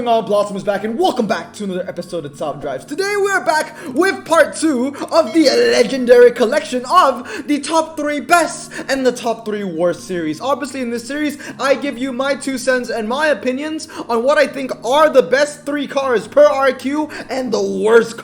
going on? Blossom is back, and welcome back to another episode of Top Drives. Today we are back with part 2 of the legendary collection of the top 3 best and the top 3 worst series. Obviously, in this series, I give you my 2 cents and my opinions on what I think are the best 3 cars per RQ and the worst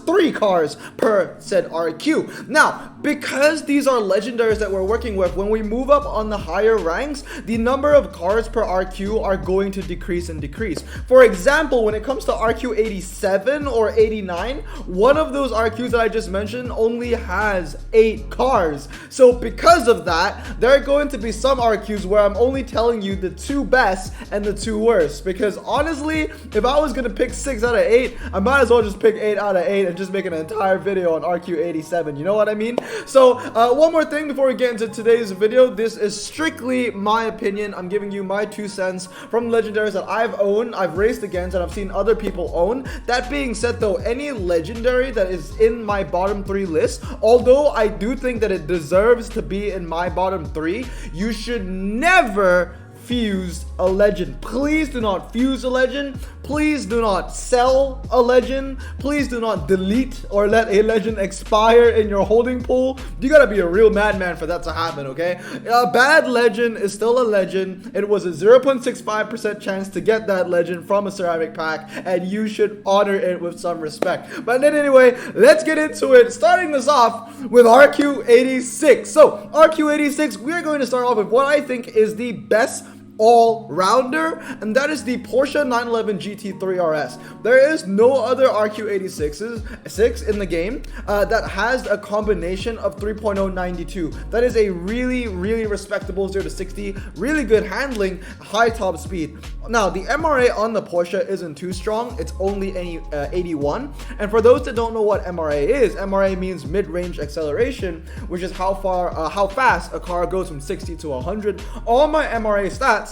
3 cars per said RQ. Now, because these are legendaries that we're working with, when we move up on the higher ranks, the number of cars per RQ are going to decrease and decrease. For example, when it comes to RQ 87 or 89, one of those RQs that I just mentioned only has 8 cars. So because of that, there are going to be some RQs where I'm only telling you the 2 best and the 2 worst, because honestly, if I was going to pick 6 out of 8, I might as well just pick 8 out of 8 and just make an entire video on RQ 87. You know what I mean? So one more thing before we get into today's video. This is strictly my opinion. I'm giving you my 2 cents from legendaries that I've owned, I've raced against, and I've seen other people own. That being said though, any legendary that is in my bottom 3 list, although I do think that it deserves to be in my bottom 3, you should never fuse a legend. Please do not fuse a legend. Please do not sell a legend. Please do not delete or let a legend expire in your holding pool. You gotta be a real madman for that to happen, okay? A bad legend is still a legend. It was a 0.65% chance to get that legend from a ceramic pack, and you should honor it with some respect. But then anyway, let's get into it. Starting this off with RQ86. So RQ86, we are going to start off with what I think is the best all-rounder, and that is the Porsche 911 GT3 RS. There is no other RQ86 in the game that has a combination of 3.092. That is a really respectable 0 to 60, really good handling, high top speed. Now, the MRA on the Porsche isn't too strong. It's only 81. And for those that don't know what MRA is, MRA means mid-range acceleration, which is how fast a car goes from 60 to 100. All my MRA stats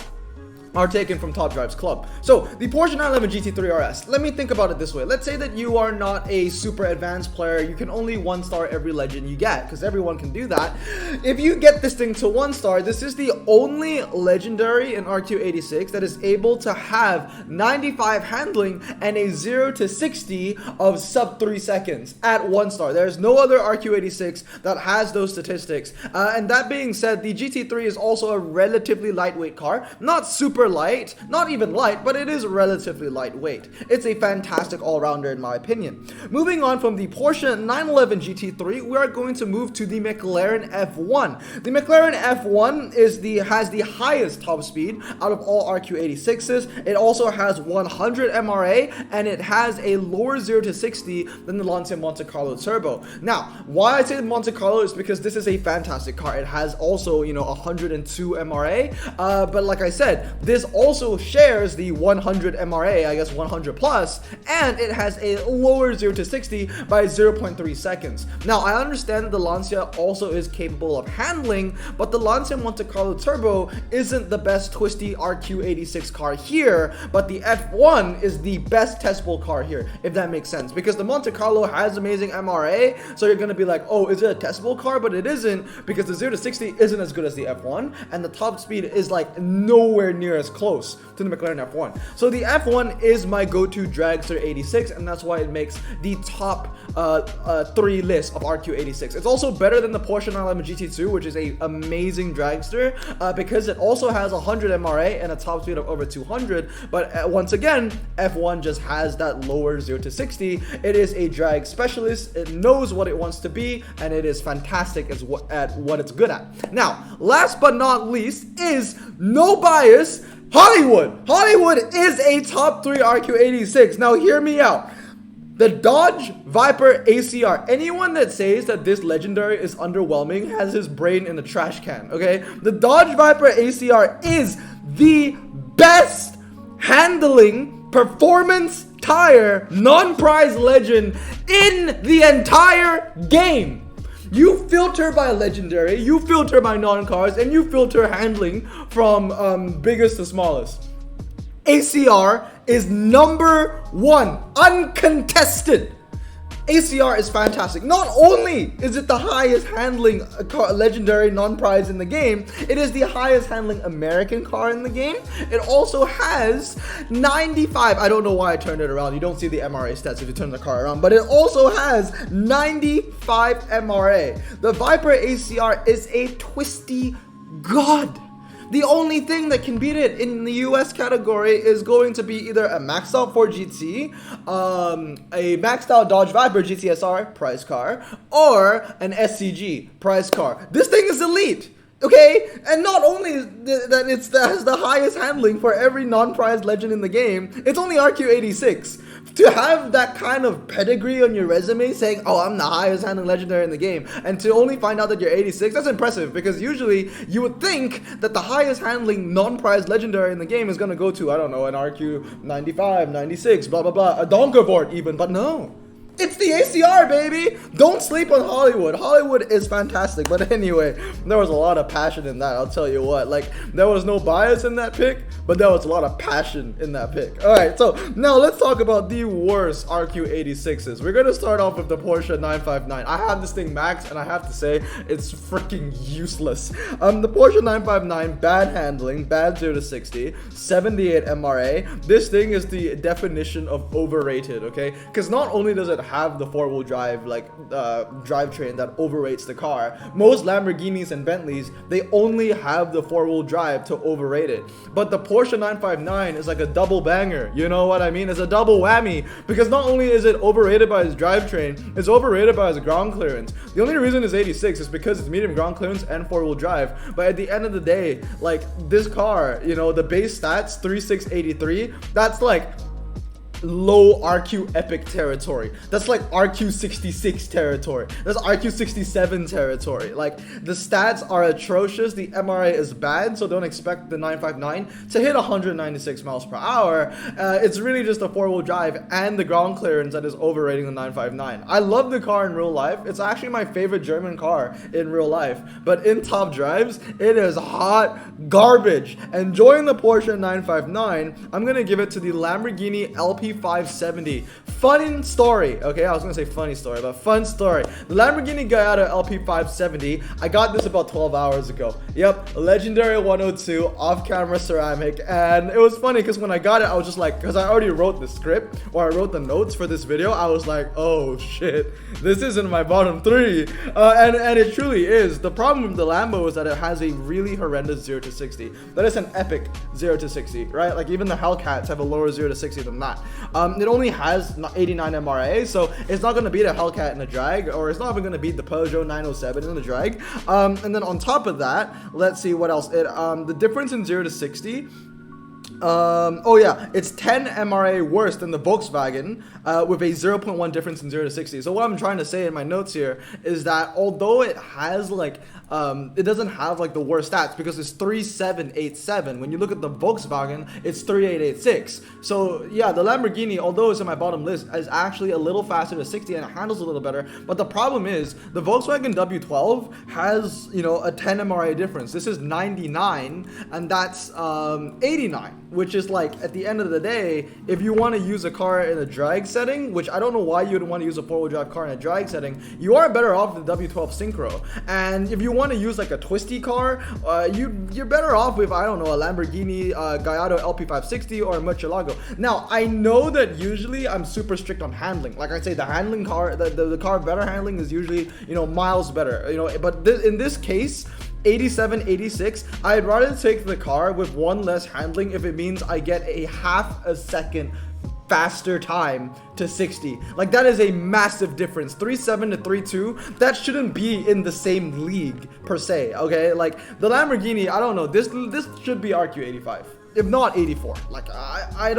are taken from Top Drives Club. So the Porsche 911 GT3 RS, let me think about it this way. Let's say that you are not a super advanced player. You can only 1-star every legend you get, because everyone can do that. If you get this thing to 1-star, this is the only legendary in RQ86 that is able to have 95 handling and a 0 to 60 of sub 3 seconds at 1-star. There's no other RQ86 that has those statistics. And that being said, the GT3 is also a relatively lightweight car. Not super light, not even light, but it is relatively lightweight. It's a fantastic all-rounder in my opinion. Moving on from the Porsche 911 GT3, we are going to move to the McLaren F1. The McLaren F1 has the highest top speed out of all RQ86s. It also has 100 MRA, and it has a lower 0 to 60 than the Lancia Montecarlo Turbo. Now, why I say the Montecarlo is because this is a fantastic car. It has also, 102 MRA, but like I said, this also shares the 100 MRA, I guess 100 plus, and it has a lower 0 to 60 by 0.3 seconds. Now, I understand that the Lancia also is capable of handling, but the Lancia Montecarlo Turbo isn't the best twisty RQ86 car here, but the F1 is the best testable car here, if that makes sense, because the Montecarlo has amazing MRA, so you're going to be like, oh, is it a testable car? But it isn't, because the 0 to 60 isn't as good as the F1, and the top speed is like nowhere near as close to the McLaren F1. So the F1 is my go-to dragster 86, and that's why it makes the top 3 list of RQ86. It's also better than the Porsche 911 GT2, which is a amazing dragster, because it also has 100 MRA and a top speed of over 200. But once again, F1 just has that lower 0 to 60. It is a drag specialist. It knows what it wants to be, and it is fantastic at what it's good at. Now, last but not least is no bias, Hollywood. Hollywood is a top 3 RQ86. Now hear me out. The Dodge Viper ACR. Anyone that says that this legendary is underwhelming has his brain in the trash can, okay? The Dodge Viper ACR is the best handling performance tire non-prize legend in the entire game. You filter by legendary, you filter by non-cars, and you filter handling from biggest to smallest. ACR is number 1, uncontested. ACR is fantastic. Not only is it the highest handling legendary non-prize in the game, it is the highest handling American car in the game. It also has 95, I don't know why I turned it around. You don't see the MRA stats if you turn the car around, but it also has 95 MRA. The Viper ACR is a twisty god. The only thing that can beat it in the US category is going to be either a maxed out Ford GT, a maxed out Dodge Viper GTSR prize car, or an SCG prize car. This thing is elite. Okay, and not only that it has the highest handling for every non-prized legend in the game, it's only RQ86. To have that kind of pedigree on your resume saying, oh, I'm the highest handling legendary in the game, and to only find out that you're 86, that's impressive, because usually you would think that the highest handling non-prized legendary in the game is going to go to, I don't know, an RQ 95, 96, blah, blah, blah, a Donkervoort even, but no. It's the ACR, baby! Don't sleep on Hollywood. Hollywood is fantastic. But anyway, there was a lot of passion in that, I'll tell you what. Like, there was no bias in that pick, but there was a lot of passion in that pick. Alright, so now let's talk about the worst RQ86s. We're going to start off with the Porsche 959. I have this thing maxed, and I have to say, it's freaking useless. The Porsche 959, bad handling, bad 0 to 60, 78 MRA. This thing is the definition of overrated, okay? Because not only does it have the four-wheel drive like drivetrain that overrates the car. Most Lamborghinis and Bentleys, they only have the four-wheel drive to overrate it. But the Porsche 959 is like a double banger. You know what I mean? It's a double whammy, because not only is it overrated by its drivetrain, it's overrated by its ground clearance. The only reason it's 86 is because it's medium ground clearance and four-wheel drive. But at the end of the day, like, this car, you know, the base stats 3683, that's like low RQ epic territory. That's like RQ66 territory. That's RQ67 territory. Like, the stats are atrocious. The MRA is bad, so don't expect the 959 to hit 196 miles per hour. It's really just a four-wheel drive and the ground clearance that is overrating the 959. I love the car in real life. It's actually my favorite German car in real life, but in top drives, it is hot garbage. And joining the Porsche 959, I'm gonna give it to the Lamborghini LP570. Fun story, okay? I was gonna say funny story, but fun story. The Lamborghini Gallardo LP570, I got this about 12 hours ago. Yep, legendary 102 off-camera ceramic, and it was funny because when I got it, I was just like, because I already wrote the script, or I wrote the notes for this video, I was like, oh shit, this isn't my bottom three, and it truly is. The problem with the Lambo is that it has a really horrendous 0 to 60. That is an epic 0 to 60, right? Like, even the Hellcats have a lower 0 to 60 than that. It only has 89 MRA, so it's not going to beat a Hellcat in a drag, or it's not even going to beat the Peugeot 907 in a drag. And then on top of that, let's see what else. The difference in 0 to 60, oh yeah, it's 10 MRA worse than the Volkswagen, with a 0.1 difference in 0 to 60. So what I'm trying to say in my notes here is that although it has like, it doesn't have like the worst stats, because it's 3787. When you look at the Volkswagen, it's 3886. So yeah, the Lamborghini, although it's in my bottom list, is actually a little faster to 60 and it handles a little better. But the problem is the Volkswagen W12 has, you know, a 10 MRA difference. This is 99 and that's 89, which is like, at the end of the day, if you want to use a car in a drag setting, which I don't know why you would want to use a four-wheel drive car in a drag setting, you are better off with the W12 Synchro. And if you want to use like a twisty car, you're better off with, I don't know, a Lamborghini Gallardo LP560 or a Murcielago. Now, I know that usually I'm super strict on handling. Like I say, the handling car, the car better handling is usually, you know, miles better, you know, but in this case, 87, 86, I'd rather take the car with one less handling if it means I get a half a second faster time to 60. Like, that is a massive difference. 3.7 to 3.2, that shouldn't be in the same league per se, okay? Like, the Lamborghini, I don't know, this should be RQ85. If not 84. Like, I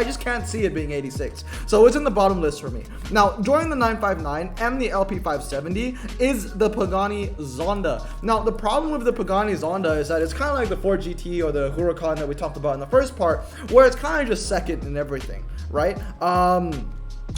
just can't see it being 86. So it's in the bottom list for me. Now, joining the 959 and the LP570 is the Pagani Zonda. Now, the problem with the Pagani Zonda is that it's kind of like the Ford GT or the Huracan that we talked about in the first part, where it's kind of just second in everything, right?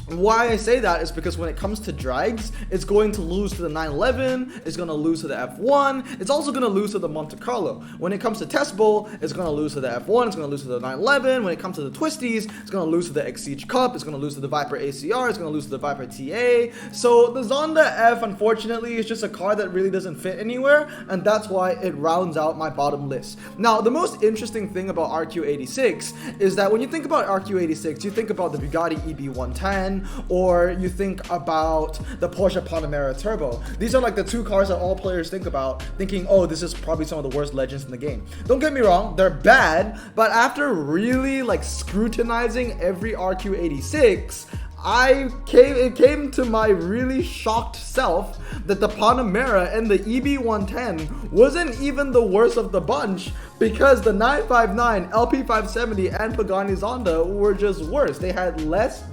Why I say that is because when it comes to drags, it's going to lose to the 911, it's going to lose to the F1, it's also going to lose to the Montecarlo. When it comes to test bowl, it's going to lose to the F1, it's going to lose to the 911. When it comes to the twisties, it's going to lose to the Exige Cup, it's going to lose to the Viper ACR, it's going to lose to the Viper TA. So the Zonda F, unfortunately, is just a car that really doesn't fit anywhere, and that's why it rounds out my bottom list. Now, the most interesting thing about RQ86 is that when you think about RQ86, you think about the Bugatti EB110, or you think about the Porsche Panamera Turbo. These are like the two cars that all players think about, thinking, oh, this is probably some of the worst legends in the game. Don't get me wrong, they're bad, but after really like scrutinizing every RQ86, it came to my really shocked self that the Panamera and the EB110 wasn't even the worst of the bunch, because the 959, LP570, and Pagani Zonda were just worse. They had less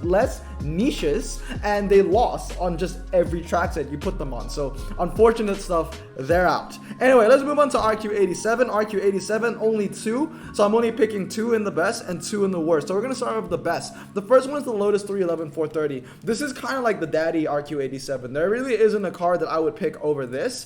niches, and they lost on just every track set you put them on. So unfortunate stuff, they're out. Anyway, let's move on to RQ87. RQ87, only two, so I'm only picking two in the best and two in the worst. So we're gonna start with the best. The first one is the Lotus 311 430. This is kind of like the daddy RQ87. There really isn't a car that I would pick over this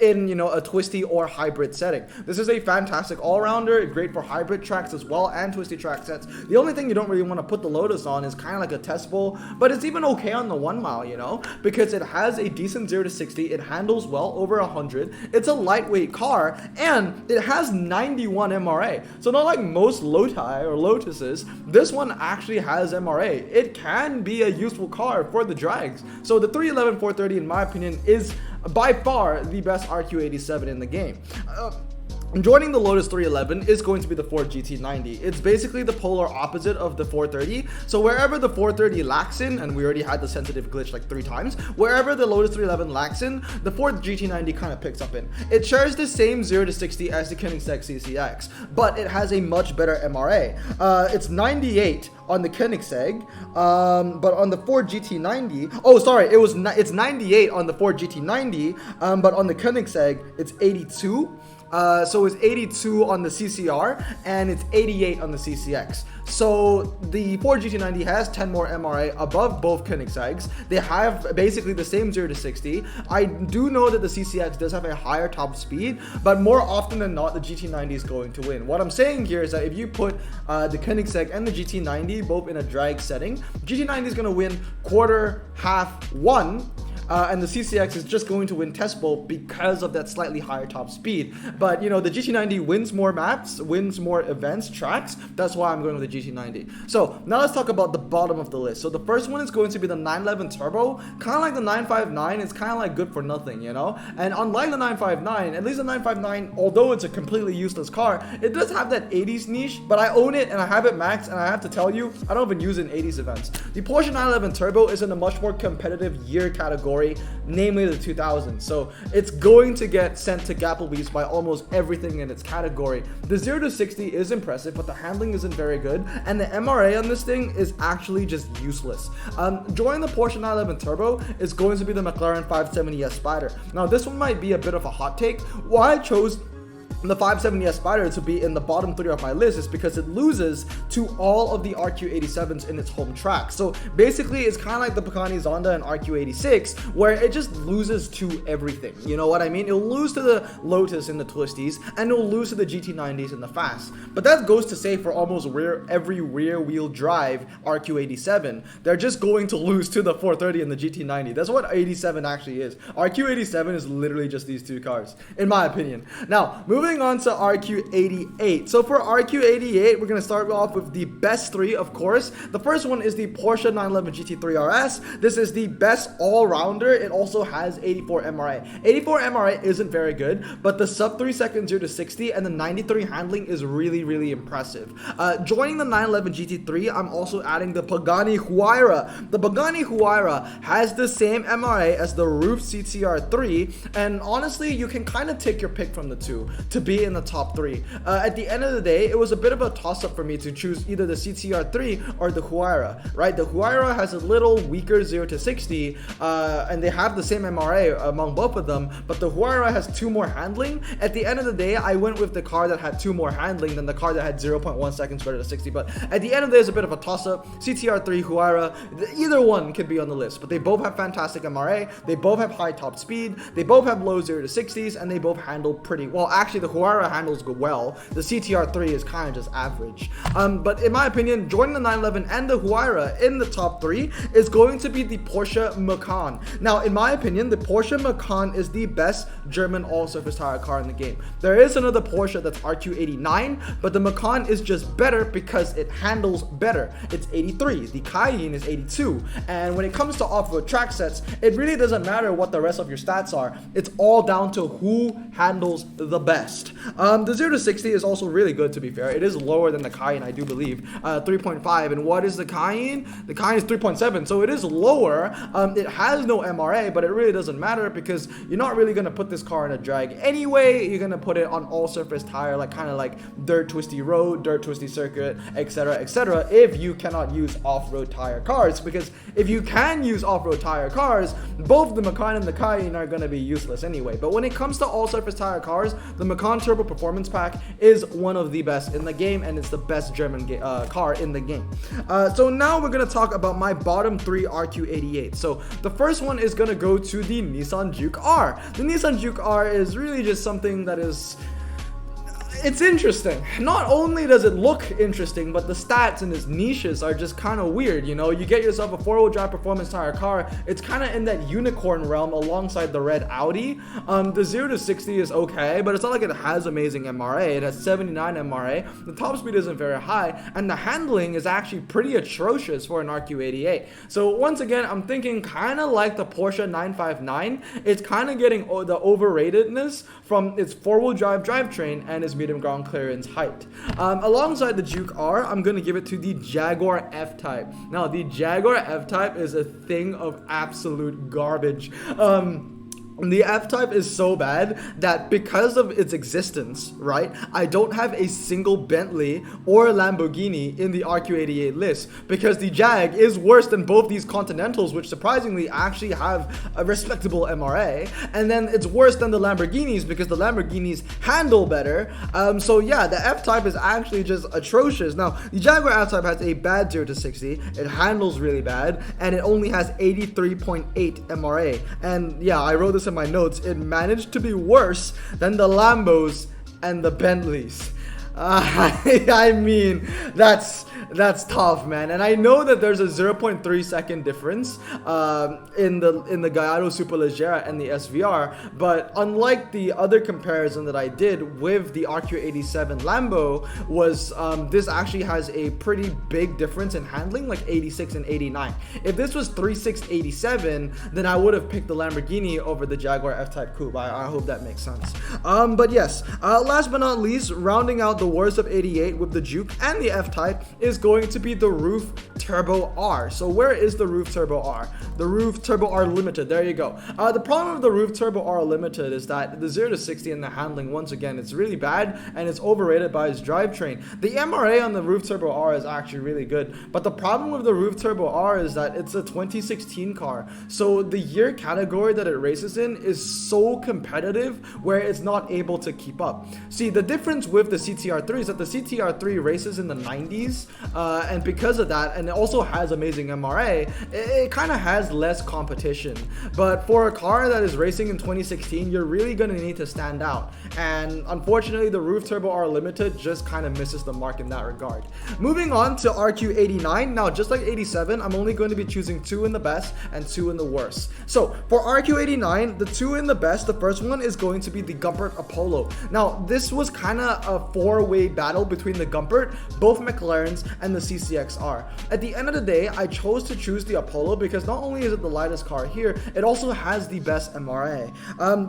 in, you know, a twisty or hybrid setting. This is a fantastic all-rounder, great for hybrid tracks as well and twisty track sets. The only thing you don't really want to put the Lotus on is kind of like a test bowl, but it's even okay on the 1 mile, you know, because it has a decent 0 to 60, it handles well over 100, it's a lightweight car, and it has 91 MRA. So not like most Loti or Lotuses, this one actually has MRA. It can be a useful car for the drags. So the 311 430, in my opinion, is by far the best RQ87 in the game. Joining the Lotus 311 is going to be the Ford GT90. It's basically the polar opposite of the 430. So wherever the 430 lacks in, and we already had the sensitive glitch like 3 times, wherever the Lotus 311 lacks in, the Ford GT90 kind of picks up in. It shares the same 0 to 60 as the Koenigsegg CCX, but it has a much better MRA. It's 98 on the Koenigsegg, but on the Ford GT90, oh sorry, it's 98 on the Ford GT90, but on the Koenigsegg it's 82. So it's 82 on the CCR and it's 88 on the CCX. So the Ford GT90 has 10 more MRA above both Koenigsegg's. They have basically the same 0 to 60. I do know that the CCX does have a higher top speed, but more often than not, the GT90 is going to win. What I'm saying here is that if you put the Koenigsegg and the GT90 both in a drag setting, GT90 is going to win quarter, half, one. And the CCX is just going to win test bowl because of that slightly higher top speed. But you know, the GT90 wins more maps, wins more events, tracks. That's why I'm going with the GT90. So now let's talk about the bottom of the list. So the first one is going to be the 911 Turbo. Kind of like the 959, it's kind of like good for nothing, you know. And unlike the 959, at least the 959, although it's a completely useless car, it does have that 80s niche. But I own it and I have it maxed, and I have to tell you, I don't even use it in 80s events. The Porsche 911 Turbo is in a much more competitive year category, namely the 2000s. So it's going to get sent to Gapplebee's by almost everything in its category. The 0 to 60 is impressive, but the handling isn't very good, and the MRA on this thing is actually just useless. Joining the Porsche 911 Turbo is going to be the McLaren 570S Spyder. Now this one might be a bit of a hot take. Why I chose the 570S Spyder to be in the bottom 3 of my list is because it loses to all of the RQ87s in its home track. So basically it's kind of like the Pagani Zonda and RQ86, where it just loses to everything. You know what I mean? It'll lose to the Lotus in the twisties, and it'll lose to the GT90s in the fast. But that goes to say for almost every rear wheel drive RQ87, they're just going to lose to the 430 and the GT90. That's what 87 actually is. RQ87 is literally just these two cars, in my opinion. Now, moving on to RQ88. So for RQ88, we're going to start off with the best 3, of course. The first one is the Porsche 911 GT3 RS. This is the best all-rounder. It also has 84 MRA. 84 MRA isn't very good, but the sub 3 seconds 0 to 60 and the 93 handling is really, really impressive. Joining the 911 GT3, I'm also adding the Pagani Huayra. The Pagani Huayra has the same MRA as the Roof CTR3, and honestly, you can kind of take your pick from the two. To be in the top 3. At the end of the day, it was a bit of a toss-up for me to choose either the GTR3 or the Huayra, right? The Huayra has a little weaker 0 to 60, and they have the same MRA among both of them, but the Huayra has 2 more handling. At the end of the day, I went with the car that had 2 more handling than the car that had 0.1 seconds better to 60, but at the end of the day, it's a bit of a toss-up. GTR3, Huayra, either one could be on the list, but they both have fantastic MRA, they both have high top speed, they both have low 0 to 60s, and they both handle pretty well. Actually, the Huayra handles well, the GTR3 is kind of just average. But in my opinion, joining the 911 and the Huayra in the top 3 is going to be the Porsche Macan. Now, in my opinion, the Porsche Macan is the best German all-surface tire car in the game. There is another Porsche that's RQ89, but the Macan is just better because it handles better. It's 83, the Cayenne is 82, and when it comes to off-road track sets, it really doesn't matter what the rest of your stats are. It's all down to who handles the best. The 0 to 60 is also really good, to be fair. It is lower than the Cayenne, I do believe, 3.5. And what is the Cayenne? The Cayenne is 3.7, so it is lower. It has no MRA, but it really doesn't matter because you're not really going to put this car in a drag anyway. You're going to put it on all-surface tire, like kind of like dirt twisty road, dirt twisty circuit, etc., if you cannot use off-road tire cars. Because if you can use off-road tire cars, both the Macan and the Cayenne are going to be useless anyway. But when it comes to all-surface tire cars, the Macan Turbo Performance Pack is one of the best in the game, and it's the best German car in the game. So now we're going to talk about my bottom 3 RQ88. So the first one is going to go to the Nissan Juke R. The Nissan Juke R is really just something that is... it's interesting. Not only does it look interesting, but the stats and its niches are just kind of weird. You know, you get yourself a 4-wheel drive performance tire car. It's kind of in that unicorn realm alongside the red Audi. The 0 to 60 is okay, but it's not like it has amazing MRA. It has 79 MRA. The top speed isn't very high, and the handling is actually pretty atrocious for an RQ88. So once again, I'm thinking kind of like the Porsche 959. It's kind of getting the overratedness from its 4-wheel drive drivetrain and its medium ground clearance height. Alongside the Juke R, I'm going to give it to the Jaguar F-Type. Now, the Jaguar F-Type is a thing of absolute garbage. The F-Type is so bad that because of its existence, right, I don't have a single Bentley or Lamborghini in the RQ88 list because the Jag is worse than both these Continentals, which surprisingly actually have a respectable MRA, and then it's worse than the Lamborghinis because the Lamborghinis handle better. So yeah, the F-Type is actually just atrocious. Now, the Jaguar F-Type has a bad 0 to 60, it handles really bad, and it only has 83.8 MRA. And yeah, I wrote this in my notes, it managed to be worse than the Lambos and the Bentleys. I mean, that's tough, man. And I know that there's a 0.3 second difference in the Gallardo Superleggera and the SVR, but unlike the other comparison that I did with the RQ87 Lambo, was this actually has a pretty big difference in handling, like 86 and 89. If this was 3687, then I would have picked the Lamborghini over the Jaguar F-Type Coupe. I hope that makes sense. But yes, last but not least, rounding out the worst of 88 with the Juke and the F-Type is going to be the Roof Turbo R. So where is the Roof Turbo R? The Roof Turbo R Limited, there you go. The problem with the Roof Turbo R Limited is that the 0 to 60 and the handling, once again, it's really bad and it's overrated by its drivetrain. The MRA on the Roof Turbo R is actually really good, but the problem with the Roof Turbo R is that it's a 2016 car, so the year category that it races in is so competitive where it's not able to keep up. See, the difference with the CTR3 is that the CTR3 races in the 90s, and because of that, and it also has amazing MRA, it kind of has less competition. But for a car that is racing in 2016, you're really going to need to stand out, and unfortunately the Roof Turbo R Limited just kind of misses the mark in that regard. Moving on to RQ89. Now, just like 87, I'm only going to be choosing 2 in the best and 2 in the worst. So for RQ89, the 2 in the best, the first one is going to be the Gumpert Apollo. Now, this was kind of a 4-way battle between the Gumpert, both McLarens, and the CCXR. At the end of the day, I chose to choose the Apollo because not only is it the lightest car here, it also has the best MRA.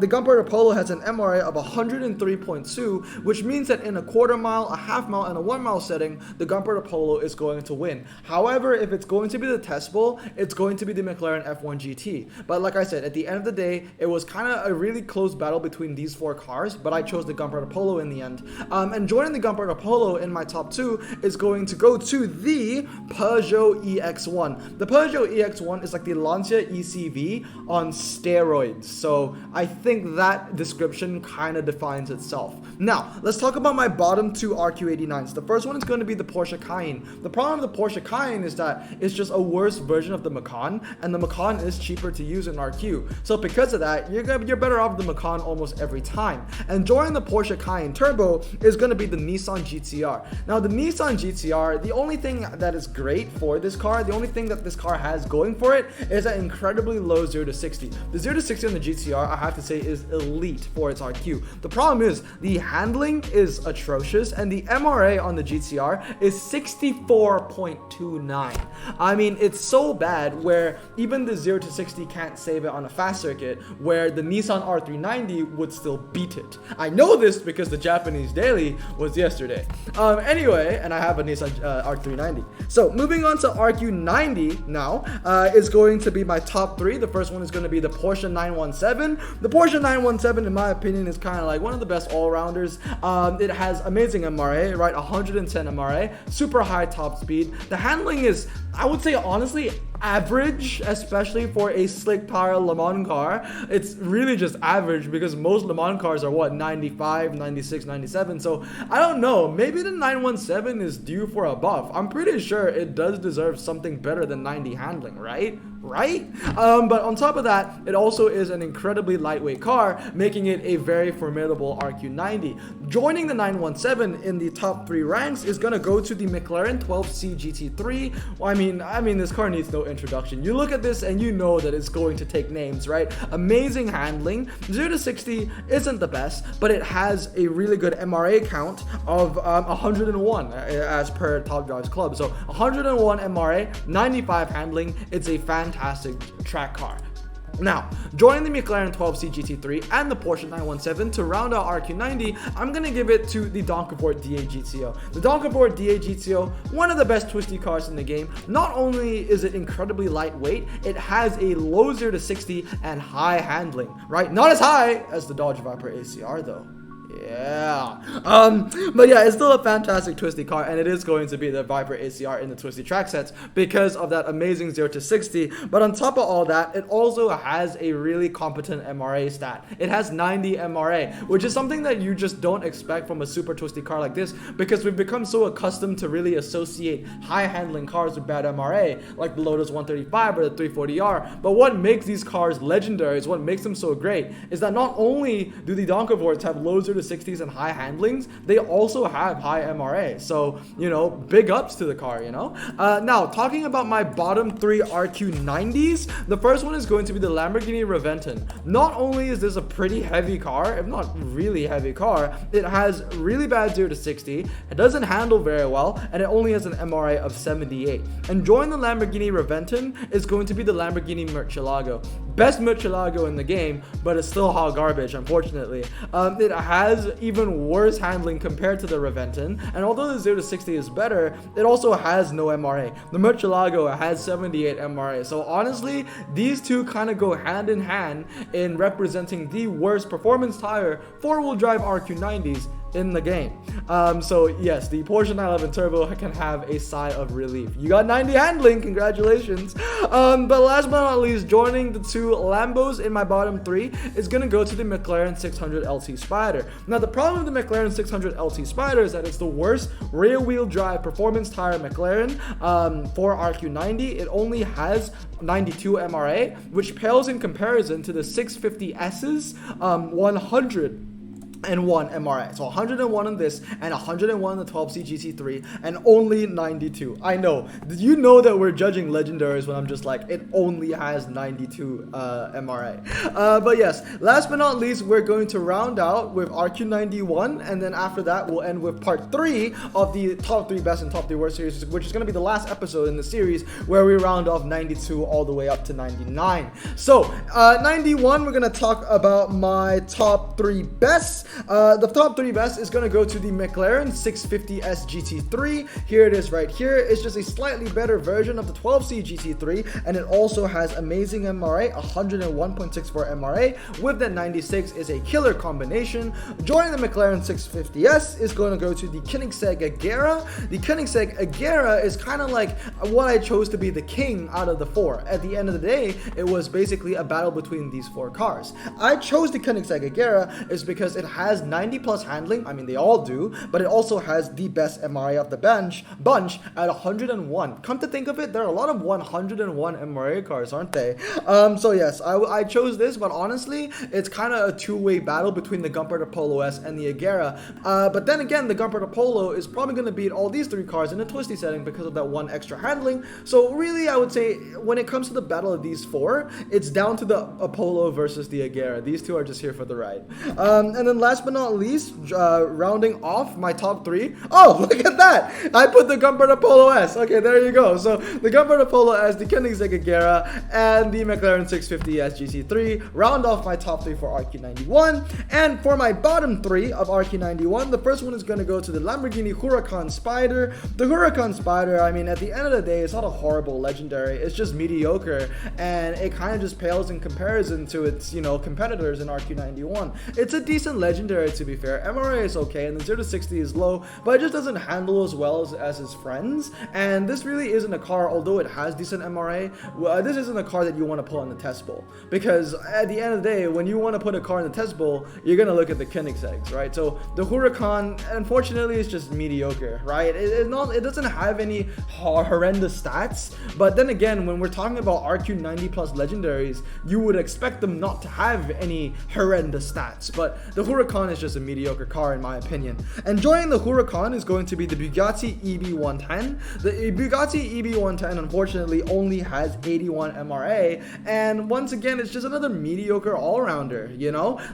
The Gunpowder Apollo has an MRA of 103.2, which means that in a quarter mile, a half mile, and a 1 mile setting, the Gunpowder Apollo is going to win. However, if it's going to be the test bowl, it's going to be the McLaren F1 GT. But like I said, at the end of the day, it was kind of a really close battle between these 4 cars, but I chose the Gunpowder Apollo in the end. And joining the Gunpowder Apollo in my top 2 is going to go to the Peugeot EX1. The Peugeot EX1 is like the Lancia ECV on steroids, so I think that description kind of defines itself. Now, let's talk about my bottom 2 RQ89s. The first one is going to be the Porsche Cayenne. The problem with the Porsche Cayenne is that it's just a worse version of the Macan, and the Macan is cheaper to use in RQ. So because of that, you're better off the Macan almost every time. And joining the Porsche Cayenne Turbo is going to be the Nissan GTR. Now, the Nissan GTR, the only thing that is great for this car, the only thing that this car has going for it is an incredibly low 0 to 60. The 0 to 60 on the GTR, I have to say, is elite for its RQ. The problem is the handling is atrocious, and the MRA on the GTR is 64.29. I mean, it's so bad where even the 0 to 60 can't save it on a fast circuit, where the Nissan R390 would still beat it. I know this because the Japanese daily was yesterday. Anyway, and I have a Nissan R390. So moving on to RQ90 now, is going to be my top 3. The first one is going to be the Porsche 917. The Porsche 917, in my opinion, is kind of like one of the best all-rounders. It has amazing MRA, right? 110 MRA, super high top speed. The handling is, I would say, honestly, average, especially for a slick tire Le Mans car. It's really just average because most Le Mans cars are what, 95, 96, 97. So I don't know, maybe the 917 is due for a buff. I'm pretty sure it does deserve something better than 90 handling, right? But on top of that, it also is an incredibly lightweight car, making it a very formidable RQ90. Joining the 917 in the top 3 ranks is going to go to the McLaren 12C GT3. Well, I mean, this car needs no introduction. You look at this and you know that it's going to take names, right? Amazing handling. 0 to 60 isn't the best, but it has a really good MRA count of 101 as per Top Drives Club. So 101 MRA, 95 handling. It's a fantastic track car. Now, joining the McLaren 12C GT3 and the Porsche 917 to round out RQ90, I'm going to give it to the Donkervoort DBGTO. The Donkervoort DBGTO, one of the best twisty cars in the game. Not only is it incredibly lightweight, it has a low 0 to 60 and high handling, right? Not as high as the Dodge Viper ACR though. Yeah. But yeah, it's still a fantastic twisty car, and it is going to be the Viper ACR in the twisty track sets because of that amazing 0 to 60. But on top of all that, it also has a really competent MRA stat. It has 90 MRA, which is something that you just don't expect from a super twisty car like this because we've become so accustomed to really associate high handling cars with bad MRA, like the Lotus 135 or the 340R. But what makes these cars legendary, is what makes them so great, is that not only do the Donkervoorts have low 0 to 60s and high handlings, they also have high MRA. So, you know, big ups to the car, you know. Now, talking about my bottom 3 RQ90s, the first one is going to be the Lamborghini Reventón. Not only is this a pretty heavy car, if not really heavy car, it has really bad 0 to 60, it doesn't handle very well, and it only has an MRA of 78. And joining the Lamborghini Reventón is going to be the Lamborghini Murcielago. Best Murcielago in the game, but it's still hot garbage, unfortunately. It has even worse handling compared to the Reventón, and although the 0 to 60 is better, it also has no MRA. The Murcielago has 78 MRA, so honestly, these two kind of go hand in hand in representing the worst performance tire 4-wheel drive RQ90s in the game. So yes, the Porsche 911 Turbo can have a sigh of relief. You got 90 handling, congratulations. But last but not least, joining the 2 Lambos in my bottom 3 is gonna go to the McLaren 600 LT Spyder. Now, the problem with the McLaren 600 LT Spyder is that it's the worst rear-wheel drive performance tire McLaren for RQ90. It only has 92 MRA, which pales in comparison to the 650S's 100 and 1 MRA. So 101 on this and 101 on the 12C GT3 and only 92. I know. Did you know that we're judging legendaries when I'm just like, it only has 92 MRA. But yes, last but not least, we're going to round out with RQ91, and then after that we'll end with part 3 of the top 3 best and top 3 worst series, which is going to be the last episode in the series where we round off 92 all the way up to 99. So 91, we're going to talk about my top 3 best. The top 3 best is going to go to the McLaren 650S GT3. Here it is right here. It's just a slightly better version of the 12C GT3, and it also has amazing MRA, 101.64 MRA with that 96 is a killer combination. Joining the McLaren 650S is going to go to the Koenigsegg Agera. The Koenigsegg Agera is kind of like what I chose to be the king out of the 4. At the end of the day, it was basically a battle between these 4 cars. I chose the Koenigsegg Agera is because it has 90 plus handling. I mean, they all do, but it also has the best MRA of the bunch at 101. Come to think of it, there are a lot of 101 MRA cars, aren't they? So yes, I chose this, but honestly, it's kind of a two-way battle between the Gunpowder Polo S and the Agera. But then again, the Gunpowder Polo is probably going to beat all these 3 cars in a twisty setting because of that 1 extra handling. So really, I would say when it comes to the battle of these 4, it's down to the Apollo versus the Agera. These 2 are just here for the ride. And then last but not least, rounding off my top 3. Oh, look at that! I put the Gunpowder Polo S. Okay, there you go. So the Gunpowder Polo S, the Koenigsegg Agera, and the McLaren 650S GT3 round off my top 3 for RQ91. And for my bottom 3 of RQ91, the first one is going to go to the Lamborghini Huracan Spyder. The Huracan Spyder, I mean, at the end of the day, it's not a horrible legendary. It's just mediocre, and it kind of just pales in comparison to its, competitors in RQ91. It's a decent legendary, to be fair. MRA is okay, and the 0 to 60 is low, but it just doesn't handle as well as its friends. And this really isn't a car, although it has decent MRA, this isn't a car that you want to put on the test bowl, because at the end of the day, when you want to put a car in the test bowl, you're going to look at the Koenigseggs, right? So the Huracan, unfortunately, is just mediocre, right? It doesn't have any horrendous stats, but then again, when we're talking about RQ90 plus legendaries, you would expect them not to have any horrendous stats, but the Huracan is just a mediocre car in my opinion. And joining the Huracan is going to be the Bugatti EB110. The Bugatti EB110 unfortunately only has 81 MRA, and once again, it's just another mediocre all-rounder,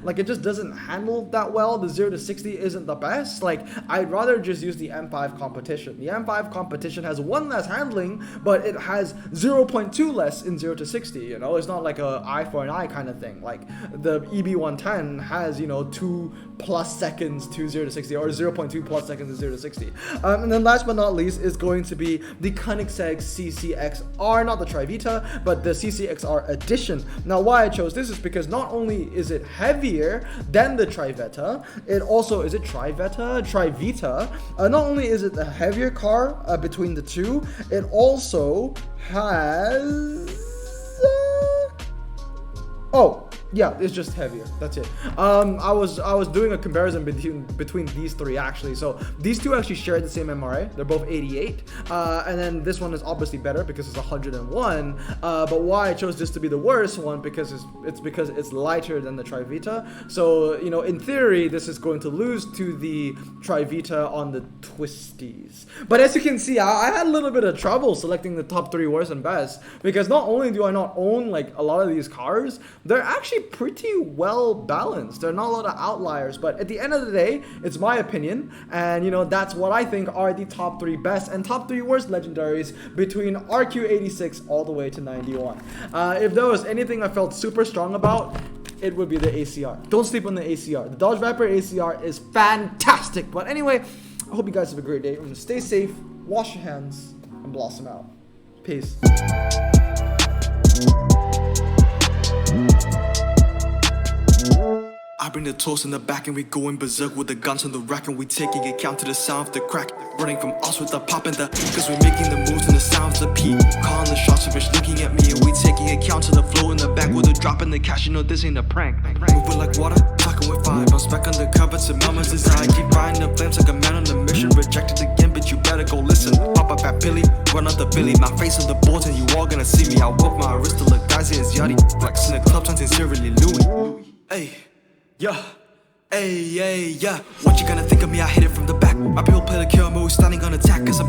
like it just doesn't handle that well. The 0 to 60 isn't the best. Like, I'd rather just use the M5 competition. The M5 competition has 1 less handling, but it has 0.2 less in 0 to 60, it's not like a eye for an eye kind of thing. Like the EB110 has 2 plus seconds to 0 to 60, or 0.2 plus seconds to 0 to 60. And then last but not least is going to be the Koenigsegg CCXR, not the Trivita, but the CCXR edition. Now, why I chose this is because not only is it heavier than the Triveta, it also is it Trivita. Not only is it a heavier car between the two, it also has yeah, it's just heavier. That's it. I was doing a comparison between these 3 actually. So these 2 actually share the same MRA. They're both 88. And then this one is obviously better because it's 101. But why I chose this to be the worst one because it's lighter than the Trivita. So in theory, this is going to lose to the Trivita on the twisties. But as you can see, I had a little bit of trouble selecting the top 3 worst and best, because not only do I not own like a lot of these cars, they're actually pretty well balanced. There are not a lot of outliers, but at the end of the day, it's my opinion, and that's what I think are the top 3 best and top 3 worst legendaries between RQ86 all the way to 91. If there was anything I felt super strong about, it would be the ACR. Don't sleep on the ACR. The Dodge Viper ACR is fantastic. But anyway, I hope you guys have a great day. Stay safe, wash your hands, and blossom out. Peace. I bring the toast in the back and we going berserk with the guns on the rack, and we taking account to the sound of the crack. Running from us with the pop and the, cause we making the moves and the sounds of P. Calling the shots, a bitch looking at me, and we taking account to the flow in the back with the drop in the cash. This ain't a prank. Moving like water, talking with fire. Bounce back undercover to mama's desire. Keep riding the flames like a man on a mission. Rejected again, but you better go listen. Pop up at Billy, run up the Billy. My face on the boards and you all gonna see me. I walk my wrist to look dicey as Yachty. Flexing the club, something sincerely Louis. Hey. Yeah, Hey, yeah. What you gonna think of me? I hit it from the back. My people play the kill move, standing on attack. Cause I'm